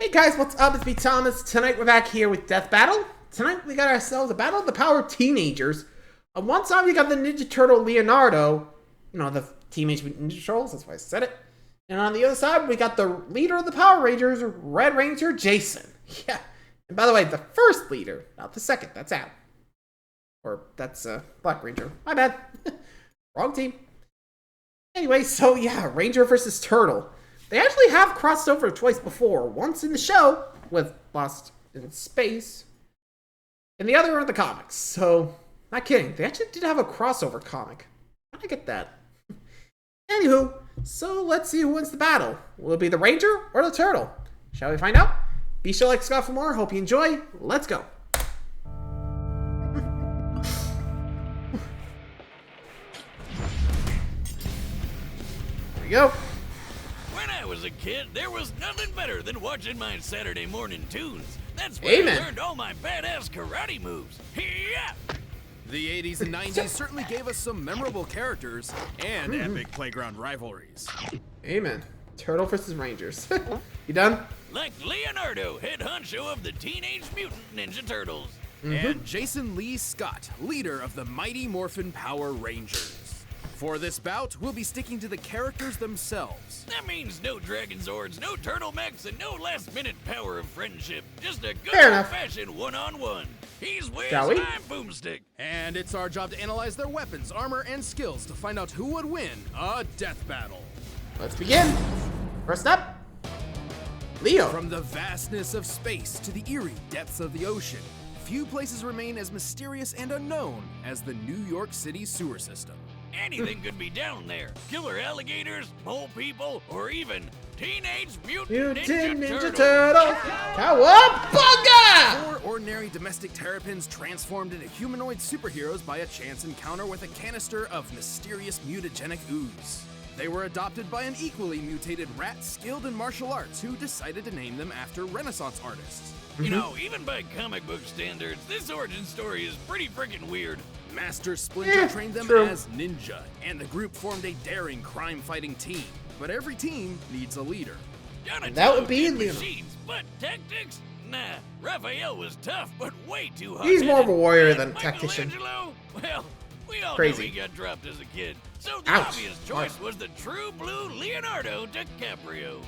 Hey guys, what's up? It's me, Thomas. Tonight we're back here with Death Battle. Tonight we got ourselves a battle of the power teenagers. On one side we got the Ninja Turtle Leonardo, you know, the Teenage Mutant Ninja Turtles, that's why I said it. And on the other side we got the leader of the Power Rangers, Red Ranger Jason. Yeah. And by the way, the first leader, not the second, that's Adam. Or that's Black Ranger. My bad. Wrong team. Anyway, so yeah, Ranger versus Turtle. They actually have crossed over twice before. Once in the show with Lost in Space, and the other in the comics. So, not kidding. They actually did have a crossover comic. How did I get that? Anywho, so let's see who wins the battle. Will it be the Ranger or the Turtle? Shall we find out? Be sure to like Scott for more. Hope you enjoy. Let's go. There we go. When I was a kid, there was nothing better than watching my Saturday morning tunes. That's where I learned all my badass karate moves. Yeah. The 80s and 90s certainly gave us some memorable characters and epic playground rivalries. Amen. Turtle versus Rangers. You done? Like Leonardo, head honcho of the Teenage Mutant Ninja Turtles. And Jason Lee Scott, leader of the Mighty Morphin Power Rangers. For this bout, we'll be sticking to the characters themselves. That means no Dragon Zords, no Turtle Mechs, and no last-minute power of friendship. Just a good old-fashioned one-on-one. He's Wiz, I'm Boomstick. And it's our job to analyze their weapons, armor, and skills to find out who would win a death battle. Let's begin. First up, Leo. From the vastness of space to the eerie depths of the ocean, few places remain as mysterious and unknown as the New York City sewer system. Anything could be down there. Killer alligators, mole people, or even Teenage Mutant Ninja Turtle. Cowabunga! Four ordinary domestic terrapins transformed into humanoid superheroes by a chance encounter with a canister of mysterious mutagenic ooze. They were adopted by an equally mutated rat skilled in martial arts who decided to name them after Renaissance artists. You know, even by comic book standards, this origin story is pretty freaking weird. Master Splinter trained them as ninja, and the group formed a daring crime-fighting team. But every team needs a leader. That would be Leonardo. Machines, but tactics? Nah, Raphael was tough, but way too hard. He's more of a warrior than a tactician. Well, we all Crazy. know he got dropped as a kid, so the Ouch. obvious choice was the true blue Leonardo DiCaprio.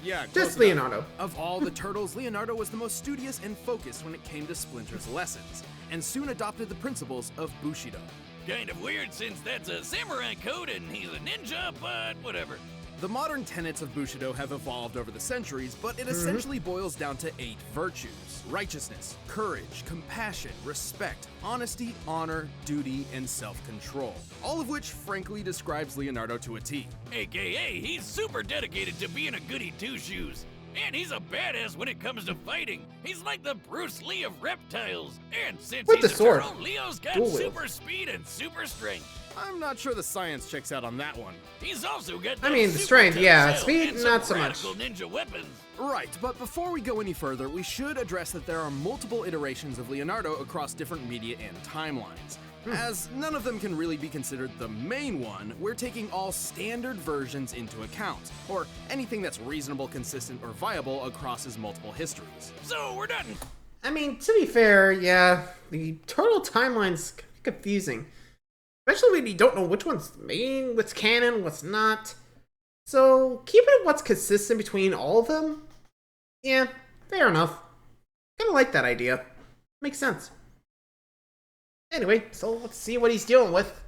Yeah, Just Leonardo. Of all the turtles, Leonardo was the most studious and focused when it came to Splinter's lessons, and soon adopted the principles of Bushido. Kind of weird since that's a samurai code and he's a ninja, but whatever. The modern tenets of Bushido have evolved over the centuries, but it essentially boils down to 8 virtues: righteousness, courage, compassion, respect, honesty, honor, duty, and self-control. All of which frankly describes Leonardo to a T. AKA, he's super dedicated to being a goody two-shoes. And he's a badass when it comes to fighting. He's like the Bruce Lee of reptiles. And since With he's the a sword. turtle, Leo's got Dual wield. super speed and super strength. I'm not sure the science checks out on that one. He's also got I that mean, the super strength, tough yeah. shell Speed, and some not so much. radical ninja weapons. Right, but before we go any further, we should address that there are multiple iterations of Leonardo across different media and timelines. As none of them can really be considered the main one, we're taking all standard versions into account, or anything that's reasonable, consistent, or viable across his multiple histories. So we're done. I mean, to be fair, yeah, the Turtle timeline's kind of confusing. Especially when you don't know which one's main, what's canon, what's not. So, keeping what's consistent between all of them? Yeah, fair enough. Kinda like that idea. Makes sense. Anyway, so let's see what he's dealing with.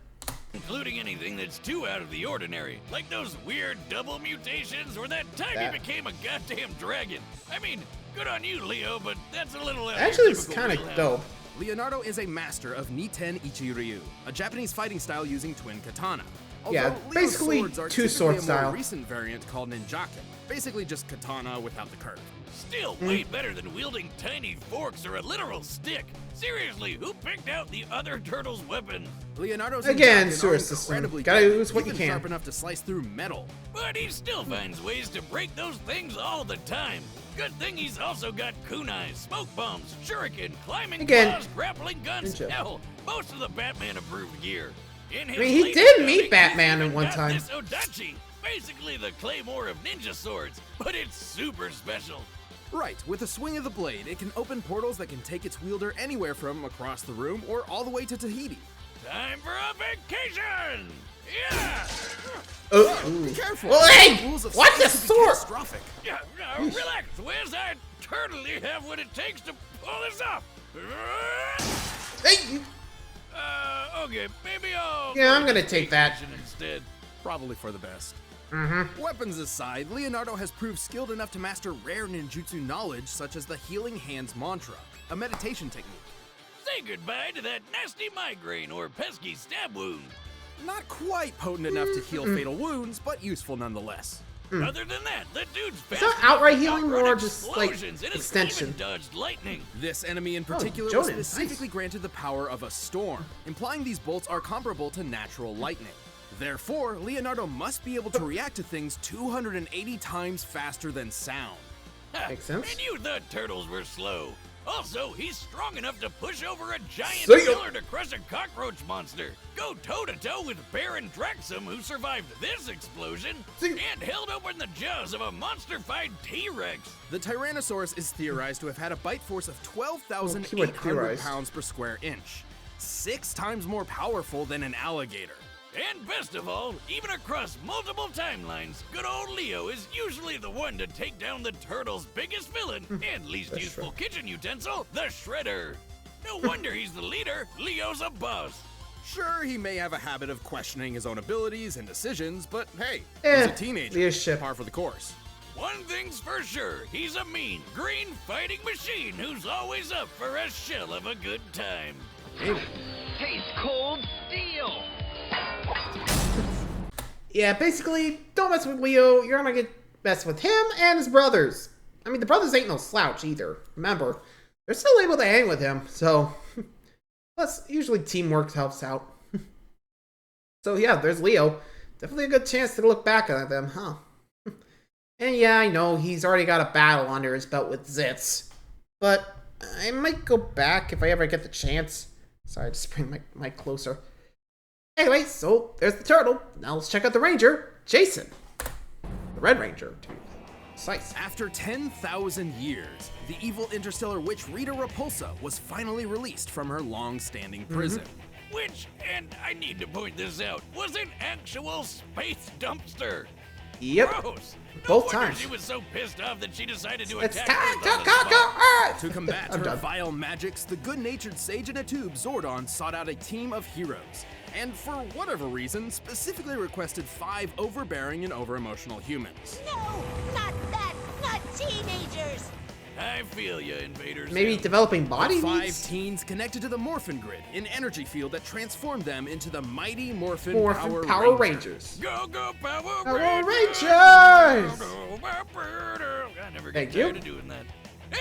Including anything that's too out of the ordinary, like those weird double mutations or that time he became a goddamn dragon. I mean, good on you, Leo, but that's a little out of Actually, your it's typical kind of wheelhouse. dope. Leonardo is a master of Niten Ichi-Ryu, a Japanese fighting style using twin katana. Yeah, Although Leo's basically swords are two-sword typically a more style. recent variant called ninjaken, basically just katana without the curve. Still way better than wielding tiny forks or a literal stick. Seriously, who picked out the other turtle's weapon? Leonardo's Again, ninjaken sewer are system. incredibly Gotta deadly, use what you even can. sharp enough to slice through metal. But he still finds ways to break those things all the time. Good thing he's also got kunais, smoke bombs, shuriken, climbing Again, claws, grappling guns, ninja. hell, most of the Batman approved gear. In his I mean, he latest did outing, meet he's Batman even in one got time. This Odachi. basically the claymore of ninja swords, but it's super special. Right, with a swing of the blade, it can open portals that can take its wielder anywhere from across the room or all the way to Tahiti. Time for a vacation! Yeah! Be careful! Hey! The rules of What's science the can be sword? catastrophic. Yeah, relax, Wiz. I totally have what it takes to pull this off. Hey, Okay, maybe I'll. Yeah, I'm gonna take that. Instead. Probably for the best. Weapons aside, Leonardo has proved skilled enough to master rare ninjutsu knowledge such as the Healing Hands mantra, a meditation technique. Say goodbye to that nasty migraine or pesky stab wound. Not quite potent enough to heal fatal wounds, but useful nonetheless. Other than that, the dude's fast. that outright healing outrun or just, like, explosions and has extension? even dodged lightning. This enemy in particular was Jonin, specifically nice. granted the power of a storm, implying these bolts are comparable to natural lightning. Therefore, Leonardo must be able to react to things 280 times faster than sound. Ha, Makes sense. And you thought turtles were slow. Also, he's strong enough to push over a giant See ya. pillar to crush a cockroach monster. Go toe-to-toe with Baron Draxum, who survived this explosion, See ya. and held open the jaws of a monster-fied T-Rex. The Tyrannosaurus is theorized to have had a bite force of keyword 12,800 theorized. pounds per square inch, 6 times more powerful than an alligator. And best of all, even across multiple timelines, good old Leo is usually the one to take down the turtle's biggest villain and least The useful Shredder. kitchen utensil, the Shredder. No wonder he's the leader. Leo's a boss. Sure, he may have a habit of questioning his own abilities and decisions, but hey, Eh, he's a teenager. leadership. Par for the course. One thing's for sure, he's a mean, green fighting machine who's always up for a shell of a good time. Taste cold steel. Yeah, basically, don't mess with Leo. You're gonna get mess with him and his brothers. I mean, the brothers ain't no slouch either. Remember, they're still able to hang with him. So, plus, usually teamwork helps out. So yeah, there's Leo. Definitely a good chance to look back at them, huh? And yeah, I know he's already got a battle under his belt with Zitz, but I might go back if I ever get the chance. Sorry, just bring my mic closer. Anyway, so there's the turtle. Now let's check out the ranger, Jason. The Red Ranger, to be precise. After 10,000 years, the evil interstellar witch Rita Repulsa was finally released from her long-standing prison. Which, and I need to point this out, was an actual space dumpster. Yep, Gross. both No wonder times. She was so pissed off that she decided to It's attack time Earth to on the conquer spot. Earth! To combat I'm her done. vile magics, the good-natured sage in a tube, Zordon, sought out a team of heroes, and for whatever reason, specifically requested 5 overbearing and over-emotional humans. No, not that, not teenagers. I feel ya, invaders. Maybe developing body 5 needs? teens connected to the Morphin Grid, an energy field that transformed them into the mighty Morphin Morphin Power Power Ranger. Rangers. Go, go, Power Power Rangers! Rangers! I never Thank get you. tired of doing that.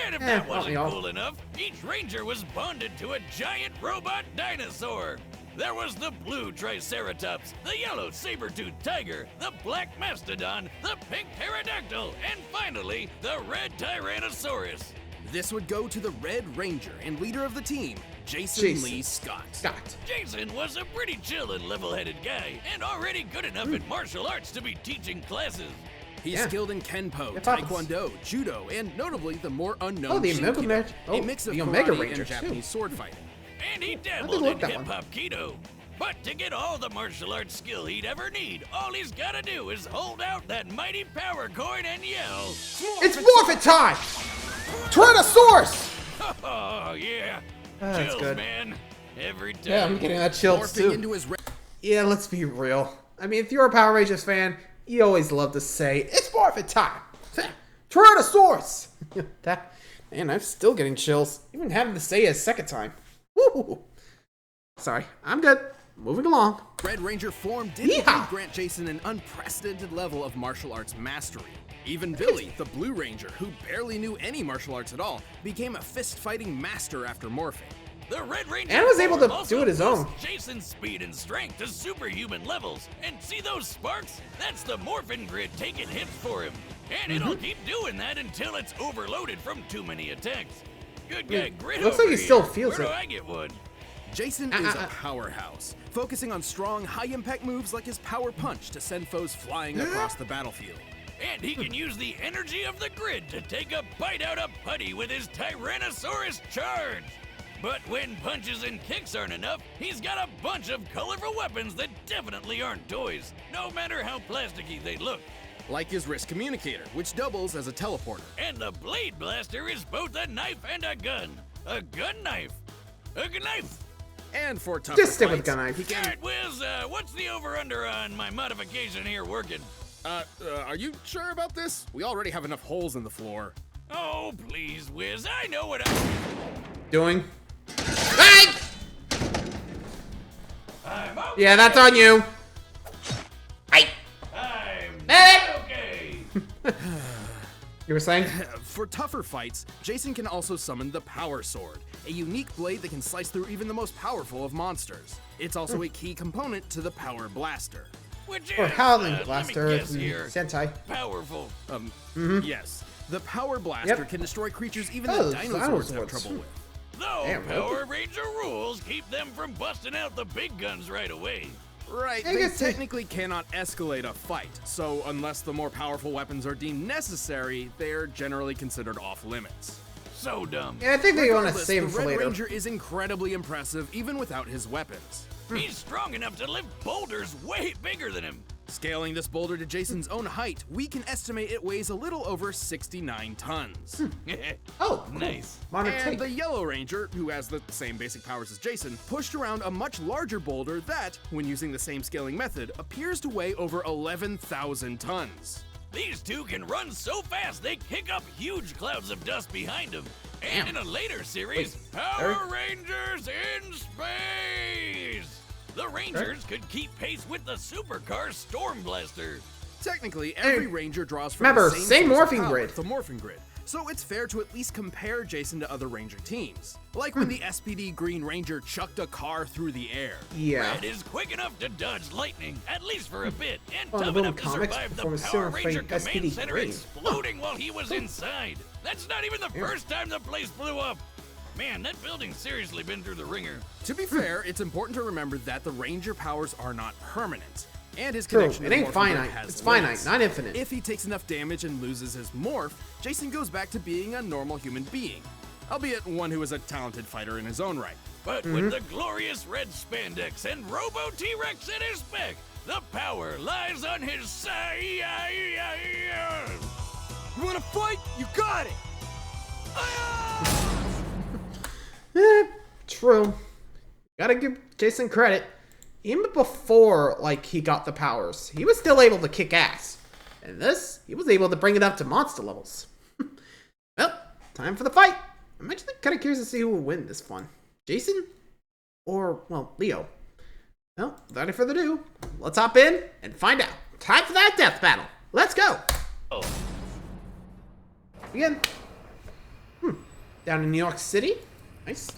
And if Eh, that well, wasn't you know. cool enough, each ranger was bonded to a giant robot dinosaur. There was the blue Triceratops, the yellow saber-toothed tiger, the black mastodon, the pink pterodactyl, and finally, the red Tyrannosaurus. This would go to the Red Ranger and leader of the team, Jason Jason. Lee Scott. Scott. Jason was a pretty chill and level-headed guy, and already good enough in martial arts to be teaching classes. He's Yeah. skilled in Kenpo, It happens. Taekwondo, Judo, and notably the more unknown Oh, the Omega Shinkido, Mag- a oh, mix of the Omega karate Ranger, and too. Japanese sword fighting. And he did dabbled look in that one. hip-hop keto. But to get all the martial arts skill he'd ever need, all he's gotta do is hold out that mighty power coin and yell, It's Morphin time! Tyrannosaurus! "Oh yeah, That's chills, good. man, every time." Yeah, I'm getting that chills Morphing too. into his Yeah, let's be real. I mean, if you're a Power Rangers fan, you always love to say, it's Morphin time! Tyrannosaurus! That, man, I'm still getting chills. Even having to say it a second time. Woo! Sorry, I'm good. Moving along. Red Ranger form did Yeehaw! indeed grant Jason an unprecedented level of martial arts mastery. Even Billy, the Blue Ranger, who barely knew any martial arts at all, became a fist-fighting master after morphing. The Red Ranger And was able to form do also it his own. boosts Jason's speed and strength to superhuman levels. And see those sparks? That's the Morphin Grid taking hits for him. And Mm-hmm. it'll keep doing that until it's overloaded from too many attacks. Good guy Grid looks over like he still here. feels Where it. do I get one? Jason is a powerhouse, focusing on strong, high-impact moves like his Power Punch to send foes flying across the battlefield. And he can use the energy of the grid to take a bite out of Putty with his Tyrannosaurus Charge. But when punches and kicks aren't enough, he's got a bunch of colorful weapons that definitely aren't toys, no matter how plasticky they look. Like his wrist communicator, which doubles as a teleporter. And the Blade Blaster is both a knife and a gun. A gun knife. A knife. And for tougher Just stick with fights, gun knife. he can... Alright, Wiz, what's the over-under on my modification here working? Are you sure about this? We already have enough holes in the floor. Oh, please, Wiz, I know what I'm Doing. Hey! I'm okay. Yeah, that's on you. Hey! I'm Hey! okay. You were saying? For tougher fights, Jason can also summon the Power Sword, a unique blade that can slice through even the most powerful of monsters. It's also a key component to the Power Blaster. Which Or is, Howling let me Blaster guess in here. Sentai. Powerful. Yes. The Power Blaster Yep. can destroy creatures even Oh, the dinosaurs have dinosaurs. trouble with. Though Damn, really? Power Ranger rules keep them from busting out the big guns right away. Right, I they guess they- technically cannot escalate a fight, so unless the more powerful weapons are deemed necessary, they're generally considered off limits. So dumb. Yeah, I think they want to Regardless, save him the for Red later. Ranger is incredibly impressive even without his weapons. He's strong enough to lift boulders way bigger than him. Scaling this boulder to Jason's own height, we can estimate it weighs a little over 69 tons. Oh, cool. Nice. Modern And take. the Yellow Ranger, who has the same basic powers as Jason, pushed around a much larger boulder that, when using the same scaling method, appears to weigh over 11,000 tons. These two can run so fast they kick up huge clouds of dust behind them. And in a later series, Power Rangers in Space! The Rangers could keep pace with the supercar Storm Blaster. Technically, every Ranger draws from Remember, the same source of morphing power, grid. the Morphing Grid. So it's fair to at least compare Jason to other Ranger teams. Like when the SPD Green Ranger chucked a car through the air. Yeah. Red is quick enough to dodge lightning, at least for a bit, and On the tough Boom enough to Comics, survive the performance Power serum Ranger fighting Command SPD Center Green. exploding while he was inside. That's not even the first time the place blew up. Man, that building's seriously been through the ringer. To be fair, it's important to remember that the Ranger powers are not permanent. And his True, connection it to the ain't Morphing finite. Grid has It's finite, limits. not infinite. If he takes enough damage and loses his morph, Jason goes back to being a normal human being. Albeit one who is a talented fighter in his own right. But with the glorious red spandex and Robo T-Rex at his back, the power lies on his side. You wanna fight? You got it! True. Gotta give Jason credit. Even before, like, he got the powers, he was still able to kick ass. And this, he was able to bring it up to monster levels. Well, time for the fight. I'm actually kind of curious to see who will win this one. Jason? Or, well, Leo. Well, without any further ado, let's hop in and find out. Time for that death battle. Let's go. Oh. Again. Down in New York City. Nice.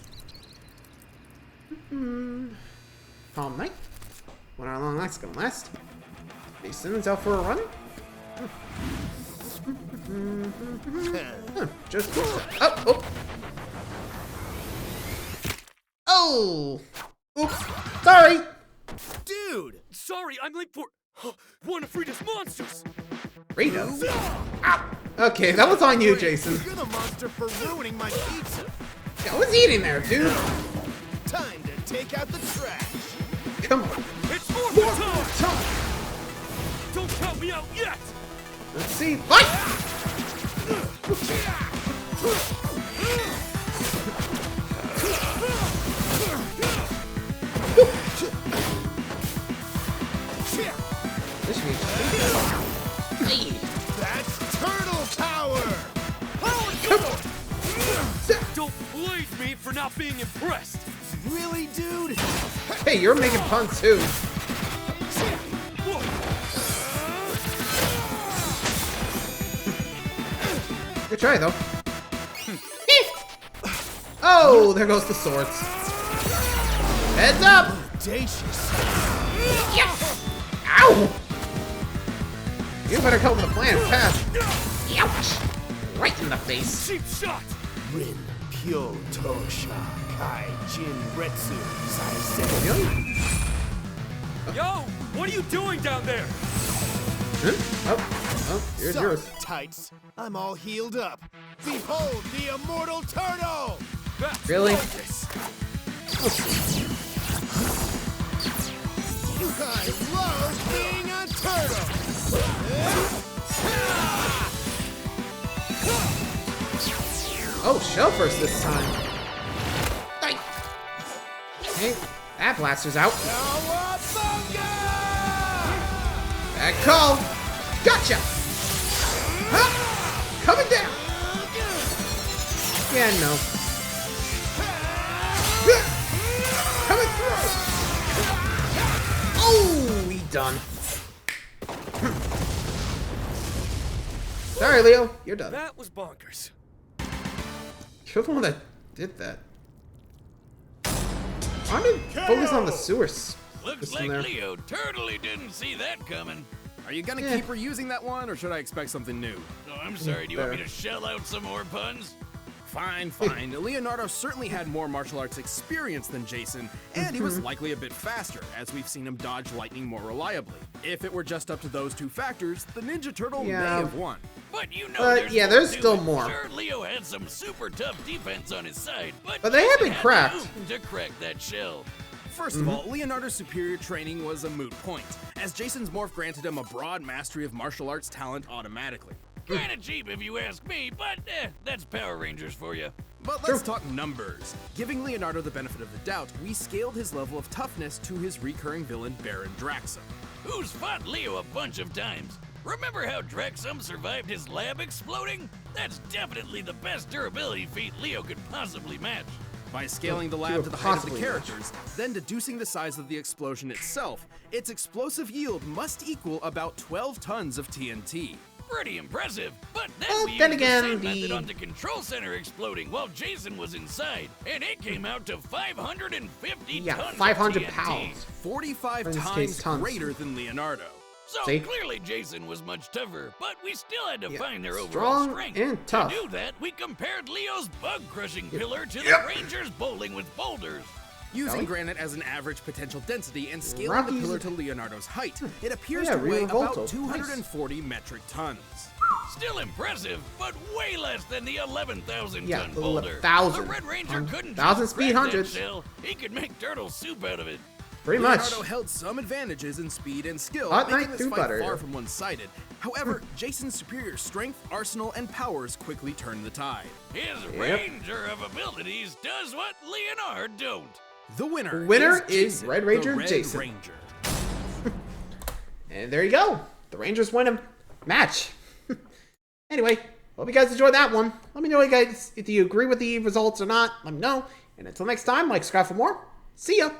Calm night. Wonder how long that's gonna last. Jason's out for a run. Just oh. Oh. Oops. Sorry. Dude! Sorry, I'm late for one of Frida's monsters! Rita. Ow. Okay, that was on you, Jason. You're the monster for ruining my pizza! I was eating there, dude. Time to take out the trash! Come on. It's more time! Come. Don't count me out yet! Let's see. Fight. This should be interesting. Hey. That's turtle power! Come on. Don't blaze me for not being impressed! Really, dude? Hey, you're making puns too. Good try, though. Oh, there goes the swords. Heads up! Audacious! Yes! Ow! You better come with a plan fast. Ouch! Right in the face. Cheap shot! Rin Pure Toe Shock. Kai Jin Retsu Saisei. Really? Yo, what are you doing down there? Huh? Oh, here's Sorry, yours. tights. I'm all healed up. Behold the immortal turtle! Really? I love being a turtle! Oh, shell first this time. Nice. Okay, that blaster's out. Cowabunga! Bad call. Gotcha. Huh? Coming down. Yeah, no. Coming through. Oh, we done. Sorry, Leo. You're done. That was bonkers. You're the one that did that. I'm gonna focus on the sewer Looks system like there. Leo totally didn't see that coming. Are you gonna Yeah. keep reusing that one, or should I expect something new? Oh, I'm sorry, do you want me Fair. to shell out some more puns? Fine, fine. Leonardo certainly had more martial arts experience than Jason, and he was likely a bit faster, as we've seen him dodge lightning more reliably. If it were just up to those two factors, the Ninja Turtle may Yeah. have won. But you know But, there's yeah, more there's to still it. more. Sure, Leo had some super tough defense on his side, but But they have Jason been had cracked. the oomph to crack that shell. First of all, Leonardo's superior training was a moot point, as Jason's morph granted him a broad mastery of martial arts talent automatically. Kinda cheap if you ask me, but that's Power Rangers for you. But let's talk numbers. Giving Leonardo the benefit of the doubt, we scaled his level of toughness to his recurring villain Baron Draxum. Who's fought Leo a bunch of times? Remember how Draxum survived his lab exploding? That's definitely the best durability feat Leo could possibly match. By scaling the lab Could to the height of the possibly characters, then deducing the size of the explosion itself, its explosive yield must equal about 12 tons of TNT. Pretty impressive. But then Well, we then used again, the same the- method on the control center exploding while Jason was inside, and it came out to 550 Yeah, tons 500 of TNT. pounds. 45 In this times case, tons. greater than Leonardo. So See? clearly Jason was much tougher, but we still had to Yeah, find their overall strong strength. and tough. To do that, we compared Leo's bug-crushing pillar to the Rangers bowling with boulders. Using Really? granite as an average potential density and scaling Rockies- the pillar to Leonardo's height, it appears Yeah, to weigh Revolto. about 240 metric tons. Still impressive, but way less than the 11,000 Yeah, ton the boulder. 11,000. The Red Ranger couldn't 1,000 just speed crack that hundreds. shell. He could make turtle soup out of it. Pretty much. Leonardo held some advantages in speed and skill, Hot making night this through fight butter. far from one-sided. However, Jason's superior strength, arsenal, and powers quickly turned the tide. His Ranger of abilities does what Leonardo don't. The winner, The winner is Jason, Red Ranger the Red Jason. Ranger. And there you go. The Rangers win a match. Anyway, hope you guys enjoyed that one. Let me know, you guys, if you agree with the results or not. Let me know. And until next time, like, subscribe for more. See ya.